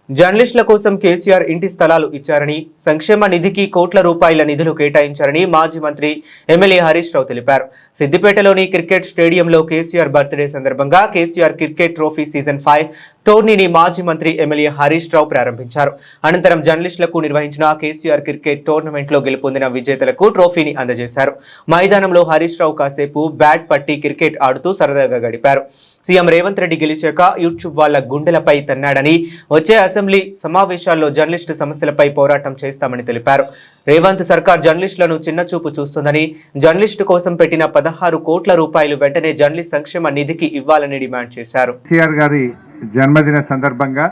జర్నలిస్టుల కోసం కేసీఆర్ ఇంటి స్థలాలు ఇచ్చారని, సంక్షేమ నిధికి కోట్ల రూపాయల నిధులు కేటాయించారని మాజీ మంత్రి ఎమ్మెల్యే హరీష్ రావు తెలిపారు. సిద్దిపేటలోని క్రికెట్ స్టేడియంలో కేసీఆర్ బర్త్డే సందర్భంగా కేసీఆర్ క్రికెట్ ట్రోఫీ సీజన్ 5 టోర్నీని మాజీ మంత్రి ఎమ్మెల్యే హరీష్ రావు ప్రారంభించారు. అనంతరం జర్నలిస్టులకు నిర్వహించిన కేసీఆర్ క్రికెట్ టోర్నమెంట్లో గెలుపొందిన విజేతలకు ట్రోఫీని అందజేశారు. మైదానంలో హరీష్ రావు కాసేపు బ్యాట్ పట్టి క్రికెట్ ఆడుతూ సరదాగా గడిపారు. సీఎం రేవంత్ రెడ్డి గెలిచాక యూట్యూబ్ వాళ్ల గుండెలపై తన్నాడని, వచ్చే అసెంబ్లీ సమావేశాల్లో జర్నలిస్టు సమస్యలపై పోరాటం చేస్తామని తెలిపారు. రేవంత్ సర్కార్ జర్నలిస్టులను చిన్నచూపు చూస్తుందని, జర్నలిస్టు కోసం పెట్టిన 16 కోట్ల రూపాయలు వెంటనే జర్నలిస్ట్ సంక్షేమ నిధికి ఇవ్వాలని డిమాండ్ చేశారు. కేసీఆర్ గారి జన్మదిన సందర్భంగా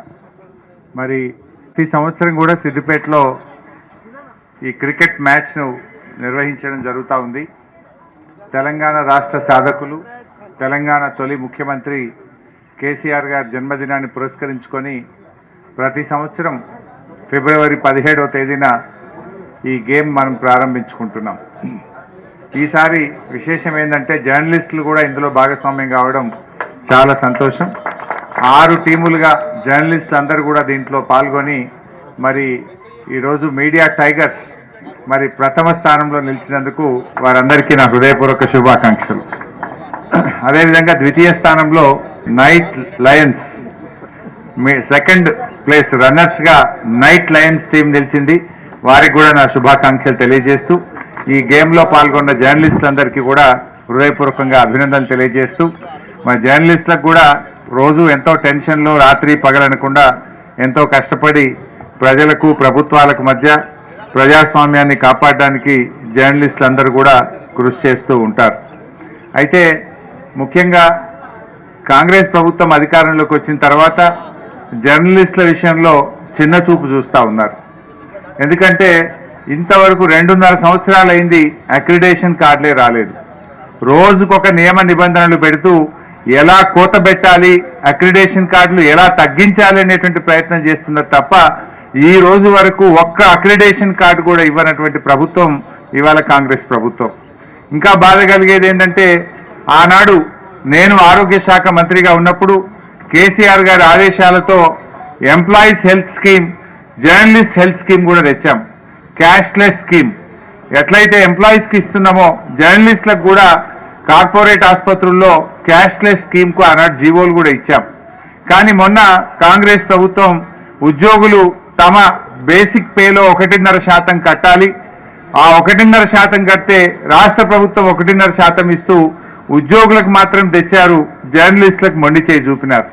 మరి ప్రతి సంవత్సరం కూడా సిద్దిపేటలో ఈ క్రికెట్ మ్యాచ్ను నిర్వహించడం జరుగుతూ ఉంది. తెలంగాణ రాష్ట్ర సాధకులు, తెలంగాణ తొలి ముఖ్యమంత్రి కేసీఆర్ గారి జన్మదినాన్ని పురస్కరించుకొని ప్రతి సంవత్సరం ఫిబ్రవరి 17వ తేదీన ఈ గేమ్ మనం ప్రారంభించుకుంటున్నాం. ఈసారి విశేషం ఏంటంటే జర్నలిస్టులు కూడా ఇందులో భాగస్వామ్యం కావడం చాలా సంతోషం. 6 టీములుగా జర్నలిస్టులు అందరూ కూడా దీంట్లో పాల్గొని మరి ఈరోజు మీడియా టైగర్స్ మరి ప్రథమ స్థానంలో నిలిచినందుకు వారందరికీ నా హృదయపూర్వక శుభాకాంక్షలు. అదేవిధంగా ద్వితీయ స్థానంలో నైట్ లయన్స్, సెకండ్ ప్లేస్ రన్నర్స్గా నైట్ లయన్స్ టీం నిలిచింది. వారికి కూడా నా శుభాకాంక్షలు తెలియజేస్తూ ఈ గేమ్లో పాల్గొన్న జర్నలిస్టులందరికీ కూడా హృదయపూర్వకంగా అభినందనలు తెలియజేస్తూ మా జర్నలిస్టులకు కూడా రోజు ఎంతో టెన్షన్లో రాత్రి పగలనకుండా ఎంతో కష్టపడి ప్రజలకు ప్రభుత్వాలకు మధ్య ప్రజాస్వామ్యాన్ని కాపాడడానికి జర్నలిస్టులందరూ కూడా కృషి చేస్తూ ఉంటారు. అయితే ముఖ్యంగా కాంగ్రెస్ ప్రభుత్వం అధికారంలోకి వచ్చిన తర్వాత జర్నలిస్టుల విషయంలో చిన్న చూపు చూస్తూ ఉన్నారు. ఎందుకంటే ఇంతవరకు 2.5 సంవత్సరాలు అయింది, అక్రిడేషన్ కార్డులే రాలేదు. రోజుకొక నియమ నిబంధనలు పెడుతూ ఎలా కోత పెట్టాలి, అక్రిడేషన్ కార్డులు ఎలా తగ్గించాలి అనేటువంటి ప్రయత్నం చేస్తున్నారు తప్ప ఈ రోజు వరకు ఒక్క అక్రిడేషన్ కార్డు కూడా ఇవ్వనటువంటి ప్రభుత్వం ఇవాళ కాంగ్రెస్ ప్రభుత్వం. ఇంకా బాధ కలిగేది ఏంటంటే ఆనాడు నేను ఆరోగ్య శాఖ మంత్రిగా ఉన్నప్పుడు కేసీఆర్ గారి ఆదేశాలతో employees health scheme, journalist health scheme కూడా తెచ్చాం. క్యాష్లెస్ స్కీమ్ ఎట్లయితే ఎంప్లాయీస్కి ఇస్తున్నామో జర్నలిస్టులకు కూడా కార్పొరేట్ ఆసుపత్రుల్లో క్యాష్లెస్ స్కీమ్కు ఆనాడు జీవోలు కూడా ఇచ్చాం. కానీ మొన్న కాంగ్రెస్ ప్రభుత్వం ఉద్యోగులు తమ బేసిక్ పేలో 1.5% కట్టాలి, ఆ 1.5% కడితే రాష్ట్ర ప్రభుత్వం 1.5% ఇస్తూ ఉద్యోగులకు మాత్రం తెచ్చారు, జర్నలిస్టులకు మొండి చేయి చూపినారు.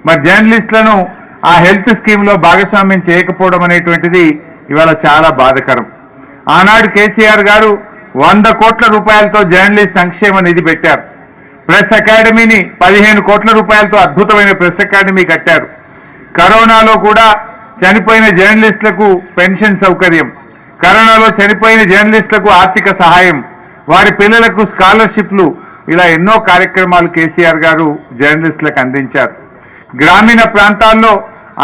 మరి జర్నలిస్టులను ఆ హెల్త్ స్కీమ్లో భాగస్వామ్యం చేయకపోవడం అనేటువంటిది ఇవాళ చాలా బాధాకరం. ఆనాడు కేసీఆర్ గారు 100 కోట్ల రూపాయలతో జర్నలిస్ట్ సంక్షేమ నిధి పెట్టారు. ప్రెస్ అకాడమీని 15 కోట్ల రూపాయలతో అద్భుతమైన ప్రెస్ అకాడమీ కట్టారు. కరోనాలో కూడా చనిపోయిన జర్నలిస్టులకు పెన్షన్ సౌకర్యం, కరోనాలో చనిపోయిన జర్నలిస్టులకు ఆర్థిక సహాయం, వారి పిల్లలకు స్కాలర్షిప్లు, ఇలా ఎన్నో కార్యక్రమాలు కేసీఆర్ గారు జర్నలిస్టులకు అందించారు. గ్రామీణ ప్రాంతాల్లో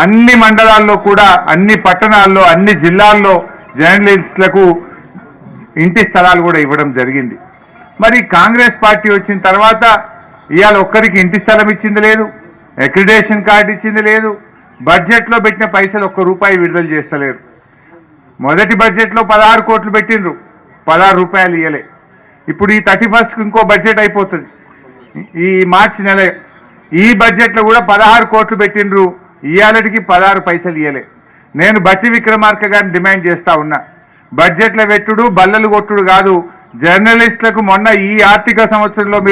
అన్ని మండలాల్లో కూడా, అన్ని పట్టణాల్లో, అన్ని జిల్లాల్లో జర్నలిస్టులకు ఇంటి స్థలాలు కూడా ఇవ్వడం జరిగింది. మరి కాంగ్రెస్ పార్టీ వచ్చిన తర్వాత ఇవాళ ఒక్కరికి ఇంటి స్థలం ఇచ్చింది లేదు, అక్రిడేషన్ కార్డు ఇచ్చింది లేదు, బడ్జెట్లో పెట్టిన పైసలు ₹1 విడుదల చేస్తలేరు. మొదటి బడ్జెట్లో 16 కోట్లు పెట్టిండ్రు, 16 రూపాయలు ఇవ్వలే. ఇప్పుడు ఈ 31st ఇంకో బడ్జెట్ అయిపోతుంది, ఈ మార్చి నెల. ఈ బడ్జెట్లో కూడా 16 కోట్లు పెట్టిండ్రు, ఇవాళకి 16 పైసలు ఇవ్వలే. నేను బట్టి విక్రమార్క గారిని డిమాండ్ చేస్తా ఉన్నా, బడ్జెట్ల పెట్టుడు బల్లలు కొట్టుడు కాదు, జర్నలిస్టులకు మొన్న ఈ ఆర్థిక సంవత్సరంలో మీరు